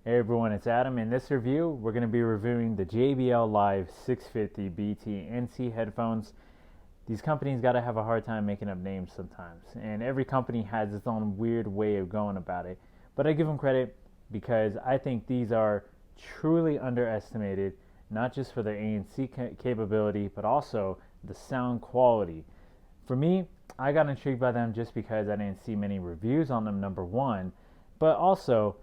Hey everyone, it's Adam. In this review, we're going to be reviewing the JBL Live 650BTNC headphones. These companies got to have a hard time making up names sometimes, and every company has its own weird way of going about it. But I give them credit because I think these are truly underestimated, not just for their ANC capability, but also the sound quality. For me, I got intrigued by them just because I didn't see many reviews on them, number one, but also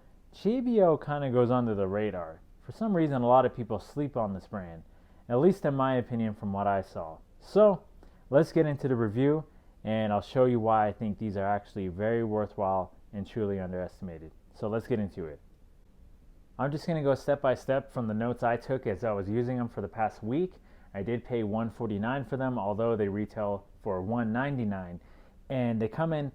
JBL kind of goes under the radar. For some reason, a lot of people sleep on this brand, at least in my opinion from what I saw. So, let's get into the review, and I'll show you why I think these are actually very worthwhile and truly underestimated. So let's get into it. I'm just going to go step by step from the notes I took as I was using them for the past week. I did pay $149 for them, although they retail for $199, and they come in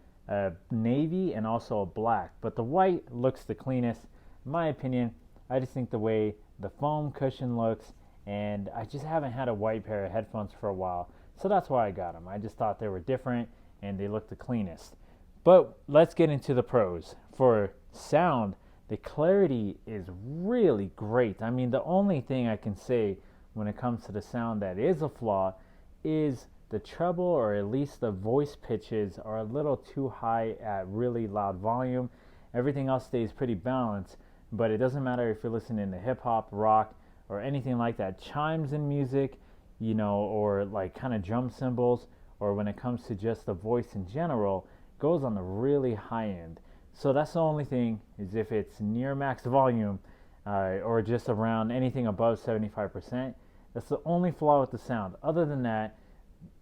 navy and also a black, but the white looks the cleanest in my opinion. I just think the way the foam cushion looks, and I just haven't had a white pair of headphones for a while, so that's why I got them. I just thought they were different and they looked the cleanest. But let's get into the pros. For sound, the clarity is really great. I mean, the only thing I can say when it comes to the sound that is a flaw is the treble, or at least the voice pitches, are a little too high at really loud volume. Everything else stays pretty balanced, but it doesn't matter if you're listening to hip hop, rock, or anything like that. Chimes in music, or like kind of drum cymbals, or when it comes to just the voice in general, goes on the really high end. So that's the only thing, is if it's near max volume or just around anything above 75%. That's the only flaw with the sound. Other than that,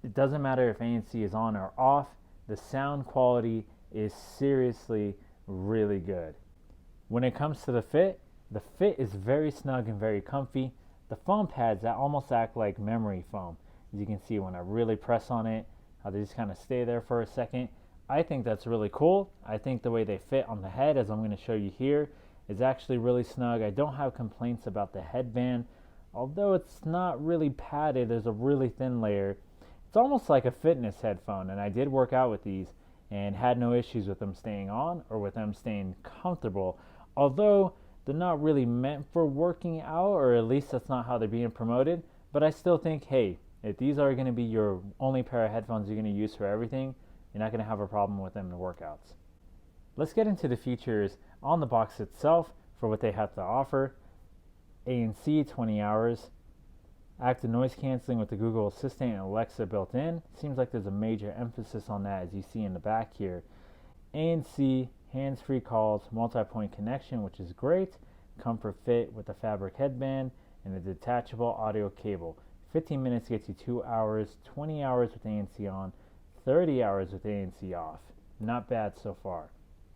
it doesn't matter if ANC is on or off, the sound quality is seriously really good. When it comes to the fit is very snug and very comfy. The foam pads that almost act like memory foam. As you can see when I really press on it, how they just kind of stay there for a second. I think that's really cool. I think the way they fit on the head, as I'm going to show you here, is actually really snug. I don't have complaints about the headband. Although it's not really padded, there's a really thin layer. It's almost like a fitness headphone, and I did work out with these and had no issues with them staying on or with them staying comfortable. Although they're not really meant for working out, or at least that's not how they're being promoted. But I still think, hey, if these are going to be your only pair of headphones you're going to use for everything, you're not going to have a problem with them in workouts. Let's get into the features on the box itself for what they have to offer. ANC 20 hours. Active noise canceling with the Google Assistant and Alexa built in. Seems like there's a major emphasis on that, as you see in the back here. ANC, hands-free calls, multi-point connection, which is great. Comfort fit with a fabric headband and a detachable audio cable. 15 minutes gets you 2 hours, 20 hours with ANC on, 30 hours with ANC off. Not bad so far.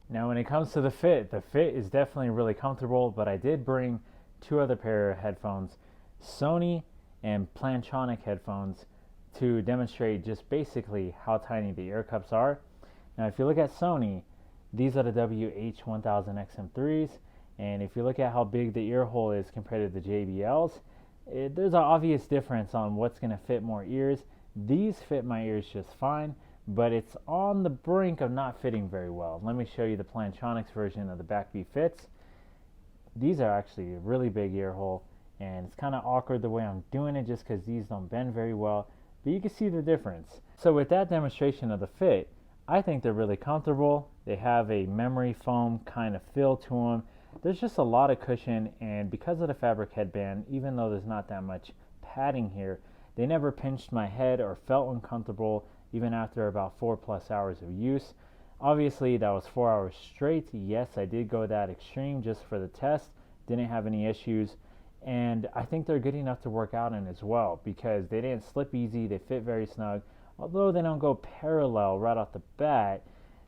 Now when it comes to the fit is definitely really comfortable, but I did bring two other pair of headphones, Sony and Plantronic headphones, to demonstrate just basically how tiny the ear cups are. Now if you look at Sony, these are the WH-1000XM3s, and if you look at how big the ear hole is compared to the JBLs, there's an obvious difference on what's going to fit more ears. These fit my ears just fine, but it's on the brink of not fitting very well. Let me show you the Plantronics version of the Backbeat Fits. These are actually a really big ear hole, and it's kind of awkward the way I'm doing it just because these don't bend very well, but you can see the difference. So with that demonstration of the fit, I think they're really comfortable. They have a memory foam kind of feel to them. There's just a lot of cushion, and because of the fabric headband, even though there's not that much padding here, they never pinched my head or felt uncomfortable even after about 4+ hours of use. Obviously that was 4 hours straight. Yes, I did go that extreme just for the test. Didn't have any issues. And I think they're good enough to work out in as well, because they didn't slip easy, they fit very snug. Although they don't go parallel right off the bat,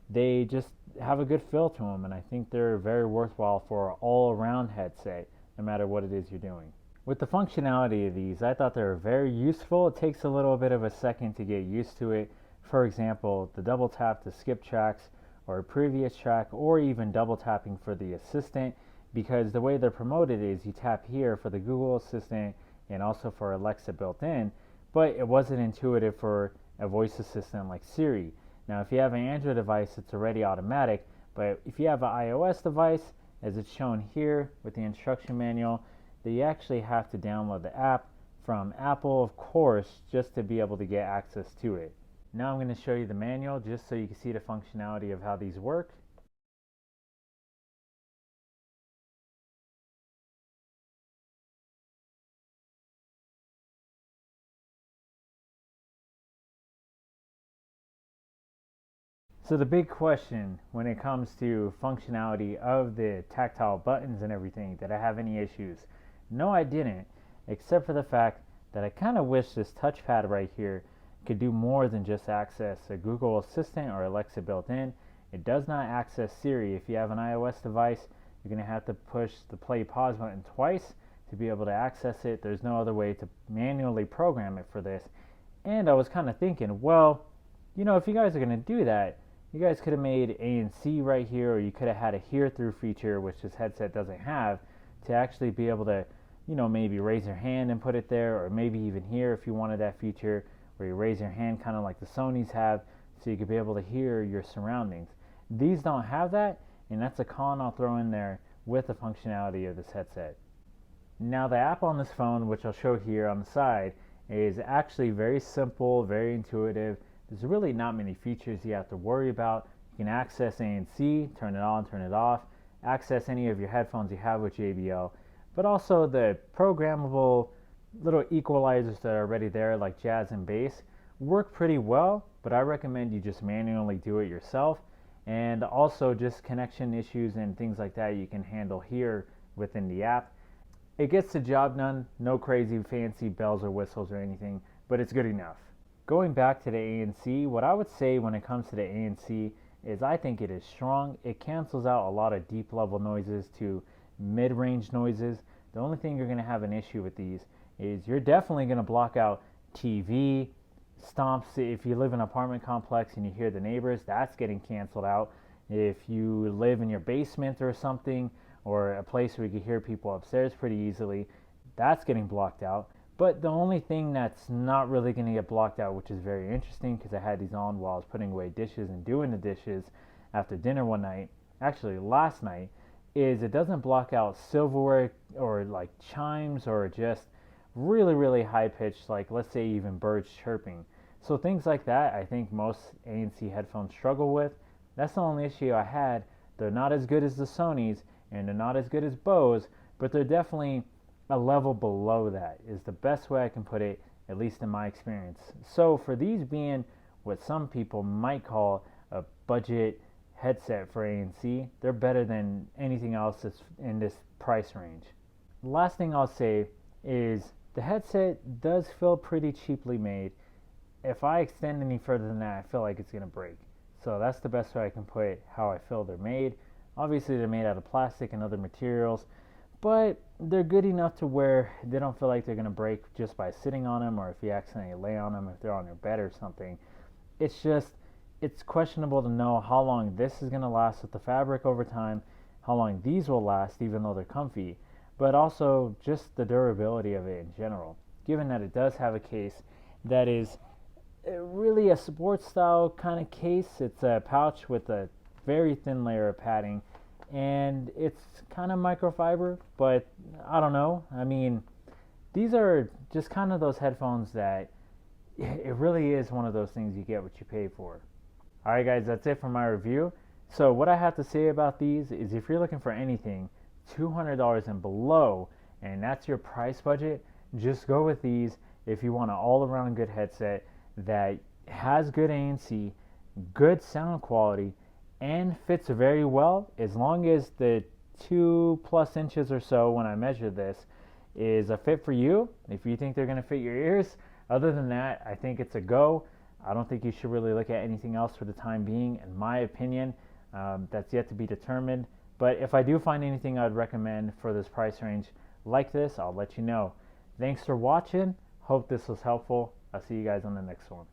they just have a good feel to them, and I think they're very worthwhile for an all-around headset, no matter what it is you're doing. With the functionality of these, I thought they were very useful. It takes a little bit of a second to get used to it. For example, the double tap to skip tracks or a previous track, or even double tapping for the assistant, because the way they're promoted is you tap here for the Google Assistant and also for Alexa built in, but it wasn't intuitive for a voice assistant like Siri. Now if you have an Android device, it's already automatic, but if you have an iOS device, as it's shown here with the instruction manual, that you actually have to download the app from Apple, of course, just to be able to get access to it. Now I'm going to show you the manual just so you can see the functionality of how these work. So the big question when it comes to functionality of the tactile buttons and everything, did I have any issues? No, I didn't, except for the fact that I kind of wish this touchpad right here could do more than just access a Google Assistant or Alexa built in. It does not access Siri. If you have an iOS device, you're going to have to push the play pause button twice to be able to access it. There's no other way to manually program it for this. And I was kind of thinking, well, if you guys are going to do that, you guys could have made ANC right here, or you could have had a hear through feature, which this headset doesn't have, to actually be able to, maybe raise your hand and put it there, or maybe even here if you wanted that feature where you raise your hand kind of like the Sonys have, so you could be able to hear your surroundings. These don't have that, and that's a con I'll throw in there with the functionality of this headset. Now the app on this phone, which I'll show here on the side, is actually very simple, very intuitive. There's really not many features you have to worry about. You can access ANC, turn it on, turn it off, access any of your headphones you have with JBL, but also the programmable little equalizers that are already there, like jazz and bass, work pretty well, but I recommend you just manually do it yourself. And also just connection issues and things like that you can handle here within the app. It gets the job done, no crazy fancy bells or whistles or anything, but it's good enough. Going back to the ANC, what I would say when it comes to the ANC is I think it is strong. It cancels out a lot of deep level noises to mid-range noises. The only thing you're going to have an issue with these is you're definitely going to block out TV, stomps. If you live in an apartment complex and you hear the neighbors, that's getting canceled out. If you live in your basement or something, or a place where you can hear people upstairs pretty easily, that's getting blocked out. But the only thing that's not really going to get blocked out, which is very interesting because I had these on while I was putting away dishes and doing the dishes after dinner one night, actually last night, is it doesn't block out silverware or like chimes or just really, really high pitched, like let's say even birds chirping. So things like that, I think most ANC headphones struggle with. That's the only issue I had. They're not as good as the Sonys and they're not as good as Bose, but they're definitely a level below that is the best way I can put it, at least in my experience. So for these being what some people might call a budget headset for ANC, they're better than anything else that's in this price range. The last thing I'll say is the headset does feel pretty cheaply made. If I extend any further than that, I feel like it's going to break. So that's the best way I can put how I feel they're made. Obviously they're made out of plastic and other materials, but they're good enough to where they don't feel like they're going to break just by sitting on them, or if you accidentally lay on them, if they're on your bed or something. It's questionable to know how long this is going to last with the fabric over time, how long these will last even though they're comfy, but also just the durability of it in general. Given that it does have a case that is really a sports style kind of case, it's a pouch with a very thin layer of padding, and it's kind of microfiber, but I don't know. I mean, these are just kind of those headphones that it really is one of those things you get what you pay for. Alright guys, that's it for my review. So what I have to say about these is if you're looking for anything $200 and below, and that's your price budget, just go with these if you want an all-around good headset that has good ANC, good sound quality, and fits very well, as long as the 2+ inches or so when I measure this is a fit for you. If you think they're going to fit your ears, other than that, I think it's a go. I don't think you should really look at anything else for the time being, in my opinion. That's yet to be determined. But if I do find anything I'd recommend for this price range like this, I'll let you know. Thanks for watching. Hope this was helpful. I'll see you guys on the next one.